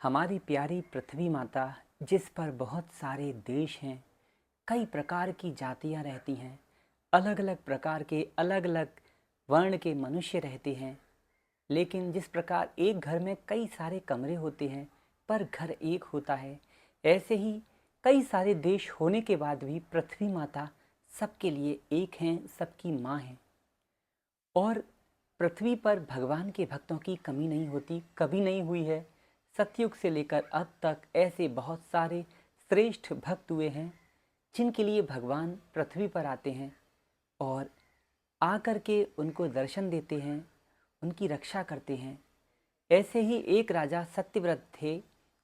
हमारी प्यारी पृथ्वी माता, जिस पर बहुत सारे देश हैं, कई प्रकार की जातियां रहती हैं, अलग अलग प्रकार के अलग अलग वर्ण के मनुष्य रहते हैं। लेकिन जिस प्रकार एक घर में कई सारे कमरे होते हैं पर घर एक होता है, ऐसे ही कई सारे देश होने के बाद भी पृथ्वी माता सबके लिए एक हैं, सबकी माँ हैं। और पृथ्वी पर भगवान के भक्तों की कमी नहीं होती, कभी नहीं हुई है। सतयुग से लेकर अब तक ऐसे बहुत सारे श्रेष्ठ भक्त हुए हैं जिनके लिए भगवान पृथ्वी पर आते हैं और आकर के उनको दर्शन देते हैं, उनकी रक्षा करते हैं। ऐसे ही एक राजा सत्यव्रत थे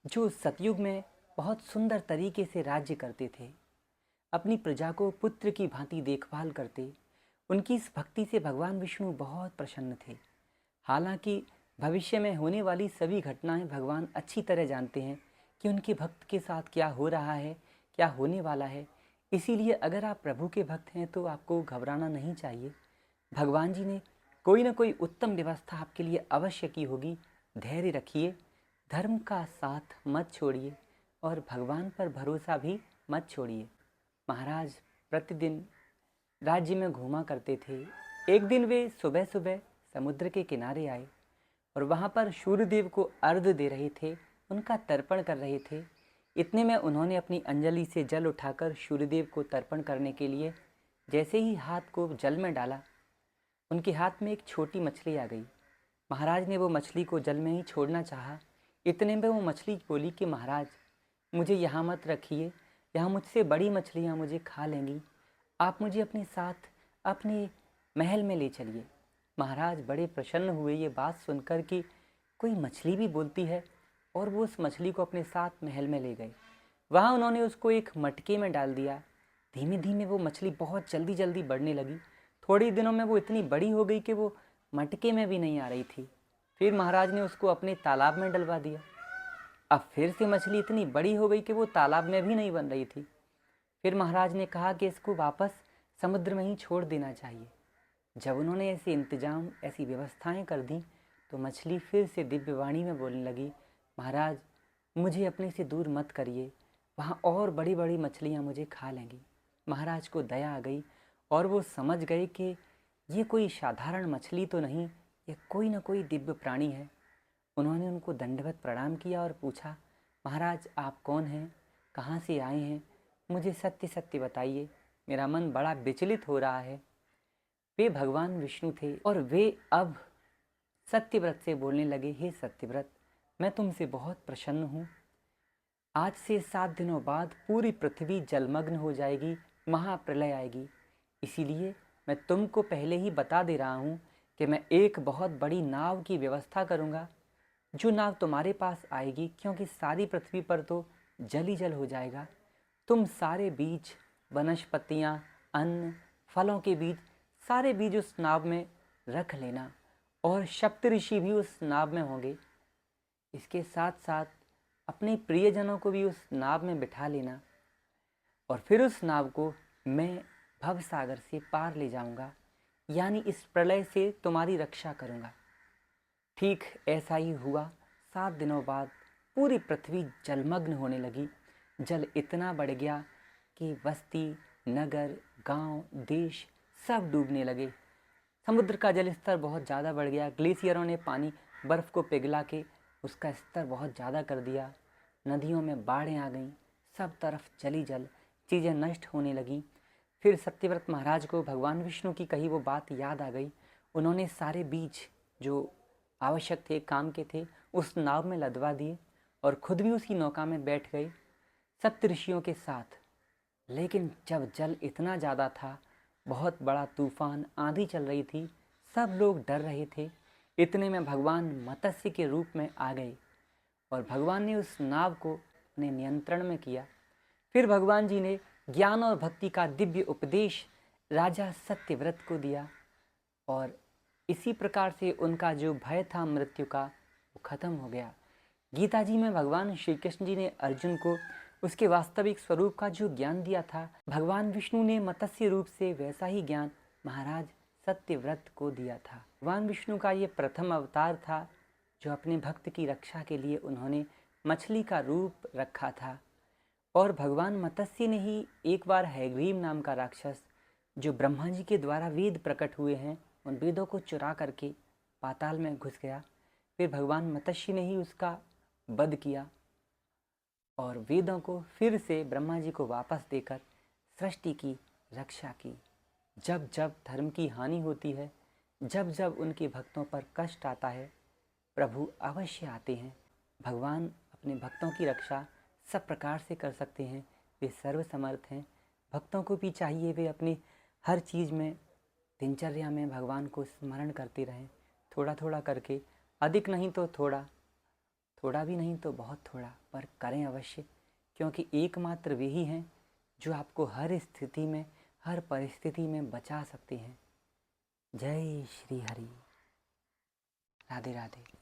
जो सतयुग में बहुत सुंदर तरीके से राज्य करते थे, अपनी प्रजा को पुत्र की भांति देखभाल करते। उनकी इस भक्ति से भगवान विष्णु बहुत प्रसन्न थे। हालांकि भविष्य में होने वाली सभी घटनाएं भगवान अच्छी तरह जानते हैं कि उनके भक्त के साथ क्या हो रहा है, क्या होने वाला है। इसीलिए अगर आप प्रभु के भक्त हैं तो आपको घबराना नहीं चाहिए। भगवान जी ने कोई ना कोई उत्तम व्यवस्था आपके लिए अवश्य की होगी। धैर्य रखिए, धर्म का साथ मत छोड़िए और भगवान पर भरोसा भी मत छोड़िए। महाराज प्रतिदिन राज्य में घूमा करते थे। एक दिन वे सुबह सुबह समुद्र के किनारे आए और वहाँ पर सूर्यदेव को अर्घ्य दे रहे थे, उनका तर्पण कर रहे थे। इतने में उन्होंने अपनी अंजलि से जल उठाकर सूर्यदेव को तर्पण करने के लिए जैसे ही हाथ को जल में डाला, उनके हाथ में एक छोटी मछली आ गई। महाराज ने वो मछली को जल में ही छोड़ना चाहा। इतने में वो मछली बोली कि महाराज, मुझे यहाँ मत रखिए, यहाँ मुझसे बड़ी मछलियाँ मुझे खा लेंगी। आप मुझे अपने साथ अपने महल में ले चलिए। महाराज बड़े प्रसन्न हुए ये बात सुनकर कि कोई मछली भी बोलती है, और वो उस मछली को अपने साथ महल में ले गए। वहाँ उन्होंने उसको एक मटके में डाल दिया। धीमे धीमे वो मछली बहुत जल्दी जल्दी बढ़ने लगी। थोड़े ही दिनों में वो इतनी बड़ी हो गई कि वो मटके में भी नहीं आ रही थी। फिर महाराज ने उसको अपने तालाब में डलवा दिया। अब फिर से मछली इतनी बड़ी हो गई कि वो तालाब में भी नहीं बन रही थी। फिर महाराज ने कहा कि इसको वापस समुद्र में ही छोड़ देना चाहिए। जब उन्होंने ऐसे इंतजाम, ऐसी व्यवस्थाएं कर दी, तो मछली फिर से दिव्यवाणी में बोलने लगी, महाराज मुझे अपने से दूर मत करिए, वहाँ और बड़ी बड़ी मछलियाँ मुझे खा लेंगी। महाराज को दया आ गई और वो समझ गए कि ये कोई साधारण मछली तो नहीं, ये कोई ना कोई दिव्य प्राणी है। उन्होंने उनको दंडवत प्रणाम किया और पूछा, महाराज आप कौन हैं, कहाँ से आए हैं, मुझे सत्य सत्य बताइए, मेरा मन बड़ा विचलित हो रहा है। वे भगवान विष्णु थे और वे अब सत्यव्रत से बोलने लगे, हे सत्यव्रत, मैं तुमसे बहुत प्रसन्न हूँ। आज से 7 दिनों बाद पूरी पृथ्वी जलमग्न हो जाएगी, महाप्रलय आएगी। इसीलिए मैं तुमको पहले ही बता दे रहा हूँ कि मैं एक बहुत बड़ी नाव की व्यवस्था करूँगा, जो नाव तुम्हारे पास आएगी, क्योंकि सारी पृथ्वी पर तो जल ही जल हो जाएगा। तुम सारे बीज, वनस्पतियाँ, अन्न, फलों के बीज, सारे बीज उस नाव में रख लेना और सप्तऋषि भी उस नाव में होंगे। इसके साथ साथ अपने प्रियजनों को भी उस नाव में बिठा लेना और फिर उस नाव को मैं भव सागर से पार ले जाऊंगा, यानी इस प्रलय से तुम्हारी रक्षा करूंगा। ठीक ऐसा ही हुआ। 7 दिनों बाद पूरी पृथ्वी जलमग्न होने लगी। जल इतना बढ़ गया कि बस्ती, नगर, गांव, देश सब डूबने लगे। समुद्र का जल स्तर बहुत ज़्यादा बढ़ गया। ग्लेशियरों ने पानी, बर्फ़ को पिघला के उसका स्तर बहुत ज़्यादा कर दिया। नदियों में बाढ़ें आ गईं, सब तरफ जल ही जल, चीज़ें नष्ट होने लगीं। फिर सत्यव्रत महाराज को भगवान विष्णु की कही वो बात याद आ गई। उन्होंने सारे बीज जो आवश्यक थे, काम के थे, उस नाव में लदवा दिए और खुद भी उसी नौका में बैठ गए सप्तऋषियों के साथ। लेकिन जब जल इतना ज़्यादा था, बहुत बड़ा तूफान, आंधी चल रही थी, सब लोग डर रहे थे। इतने में भगवान मत्स्य के रूप में आ गए और भगवान ने उस नाव को अपने नियंत्रण में किया। फिर भगवान जी ने ज्ञान और भक्ति का दिव्य उपदेश राजा सत्यव्रत को दिया और इसी प्रकार से उनका जो भय था मृत्यु का, वो खत्म हो गया। गीता जी में भगवान श्री कृष्ण जी ने अर्जुन को उसके वास्तविक स्वरूप का जो ज्ञान दिया था, भगवान विष्णु ने मत्स्य रूप से वैसा ही ज्ञान महाराज सत्यव्रत को दिया था। भगवान विष्णु का ये प्रथम अवतार था जो अपने भक्त की रक्षा के लिए उन्होंने मछली का रूप रखा था। और भगवान मत्स्य ने ही एक बार हैग्रीव नाम का राक्षस, जो ब्रह्मा जी के द्वारा वेद प्रकट हुए हैं, उन वेदों को चुरा करके पाताल में घुस गया। फिर भगवान मत्स्य ने ही उसका वध किया और वेदों को फिर से ब्रह्मा जी को वापस देकर सृष्टि की रक्षा की। जब जब धर्म की हानि होती है, जब जब उनके भक्तों पर कष्ट आता है, प्रभु अवश्य आते हैं। भगवान अपने भक्तों की रक्षा सब प्रकार से कर सकते हैं, वे सर्वसमर्थ हैं। भक्तों को भी चाहिए वे अपनी हर चीज़ में, दिनचर्या में भगवान को स्मरण करते रहें, थोड़ा थोड़ा करके, अधिक नहीं तो थोड़ा, थोड़ा भी नहीं तो बहुत थोड़ा, पर करें अवश्य, क्योंकि एकमात्र वे ही हैं जो आपको हर स्थिति में, हर परिस्थिति में बचा सकते हैं। जय श्री हरि। राधे राधे।